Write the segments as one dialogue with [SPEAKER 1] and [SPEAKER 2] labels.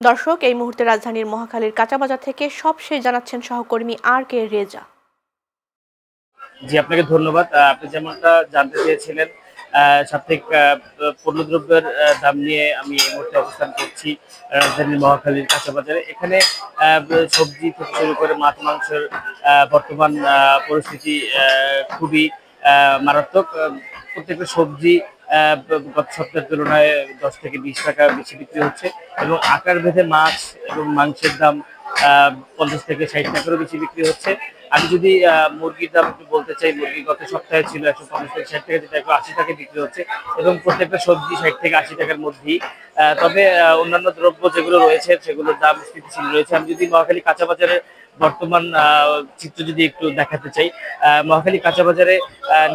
[SPEAKER 1] দর্শক, এই মুহূর্তে রাজধানীর মহাখালীর কাঁচাবাজার থেকে সবশেষ জানাচ্ছেন সহকর্মী আর.কে রেজা।
[SPEAKER 2] জি, আপনাকে ধন্যবাদ। আপনি যেমনটা জানতে চেয়েছিলেন, সাপ্তাহিক পণ্যদ্রব্যের দাম নিয়ে আমি এই মুহূর্তে অবস্থান করছি রাজধানীর মহাখালীর কাঁচাবাজারে। এখানে সবজি থেকে শুরু করে মাছ মাংসের বর্তমান পরিস্থিতি খুবই মারাত্মক। প্রত্যেকটা সবজি গত সপ্তাহের তুলনায় ১০ থেকে ২০ টাকা বেশি বিক্রি হচ্ছে এবং আকার ভেদে মাছ এবং মাংসের দাম ৫০ থেকে ৬০ টাকারও বেশি বিক্রি হচ্ছে। আমি যদি মুরগির দাম একটু বলতে চাই, মুরগি গত সপ্তাহে ছিল ১৫০ থেকে ৬০ টাকা, যেটা ১৮০ টাকায় বিক্রি হচ্ছে এবং প্রত্যেকটা সবজি ৬০ থেকে ৮০ টাকার মধ্যেই। তবে অন্যান্য দ্রব্য যেগুলো রয়েছে সেগুলোর দাম স্থিতিশীল রয়েছে। আমি যদি মহাখালী কাঁচা বাজারের বর্তমান চিত্র যদি একটু দেখাতে চাই, মহাখালী কাঁচা বাজারে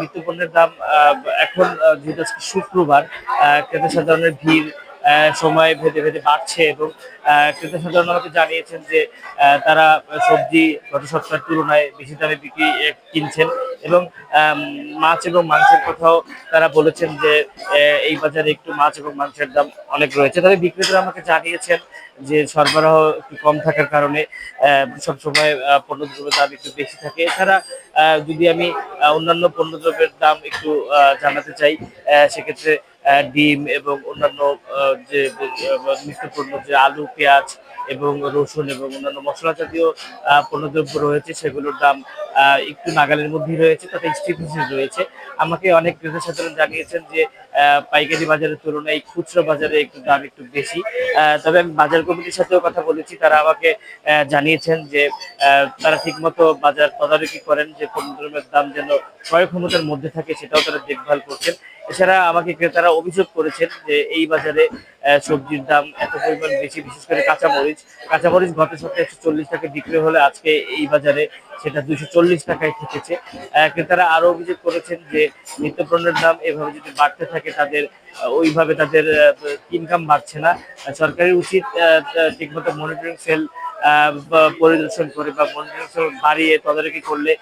[SPEAKER 2] নিত্যপণ্যের দাম এখন যেহেতু আজকে শুক্রবার, ক্রেতা সাধারণের ভিড় সময় ভেদে ভেদে বাড়ছে এবং ক্রেতা সাধারণ আমাকে জানিয়েছেন যে তারা সবজি গত সপ্তাহের তুলনায় বেশি দামে কিনছেন এবং মাছ এবং মাংসের কথাও তারা বলেছেন যে এই বাজারে একটু মাছ এবং মাংসের দাম অনেক রয়েছে। তবে বিক্রেতারা আমাকে জানিয়েছেন যে সরবরাহ একটু কম থাকার কারণে সবসময় পণ্যদ্রব্যের দাম একটু বেশি থাকে। এছাড়া যদি আমি অন্যান্য পণ্যদ্রব্যের দাম একটু জানাতে চাই, সেক্ষেত্রে ডিম এবং অন্যান্য যে নিত্যপণ্য, যে আলু, পেঁয়াজ এবং রসুন এবং অন্যান্য মশলা জাতীয় পণ্যদ্রব্য রয়েছে, সেগুলোর দাম একটু নাগালের মধ্যেই রয়েছে, তাতে স্থিতিশীল রয়েছে। আমাকে অনেক ক্রেতা সাধারণ জানিয়েছেন যে পাইকারি বাজারের তুলনায় খুচরো বাজারে একটু দাম একটু বেশি। তবে আমি বাজার কমিটির সাথেও কথা বলেছি, তারা আমাকে জানিয়েছেন যে তারা ঠিকমতো বাজার তদারকি করেন, যে পণ্যদ্রব্যের দাম যেন ক্রয় ক্ষমতার মধ্যে থাকে সেটাও তারা দেখভাল করছেন। এছাড়া আমাকে ক্রেতারা অভিযোগ করেছেন যে এই বাজারে সবজির দাম এত পরিমাণ বেশি, বিশেষ করে কাঁচামরিচ গত সপ্তাহে ১৪০ টাকায় বিক্রি হলে আজকে এই বাজারে সেটা ২৪০ টাকায় ঠেকেছে। ক্রেতারা আরো অভিযোগ করেছেন যে নিত্যপণ্যের দাম এভাবে যদি বাড়তে থাকে, তাদের ওইভাবে তাদের ইনকাম বাড়ছে না। সরকারের উচিত ঠিকমতো মনিটরিং সেল পরিদর্শন করে বা মনিটরিং সেল বাড়িয়ে তদারকি করলে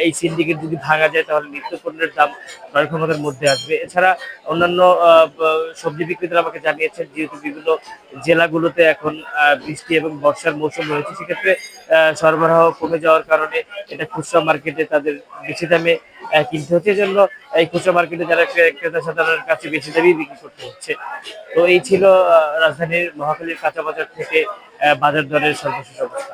[SPEAKER 2] এই সিন্ডিকেট যদি ভাঙা যায়, তাহলে নিত্যপণ্যের দাম ক্রয় ক্ষমতার মধ্যে আসবে। এছাড়া অন্যান্য সবজি বিক্রেতারা আমাকে জানিয়েছেন, যেহেতু বিভিন্ন জেলাগুলোতে এখন বৃষ্টি এবং বর্ষার মৌসুম রয়েছে, সেক্ষেত্রে সরবরাহ কমে যাওয়ার কারণে এটা খুচরা মার্কেটে তাদের বেশি দামে কিনতে হচ্ছে। এজন্য এই খুচরা মার্কেটে যারা ক্রেতা সাধারণের কাছে বেশি দামেই বিক্রি করতে হচ্ছে। তো এই ছিল রাজধানীর মহাখালীর কাঁচা বাজার থেকে বাজার দরের সর্বশেষ অবস্থা।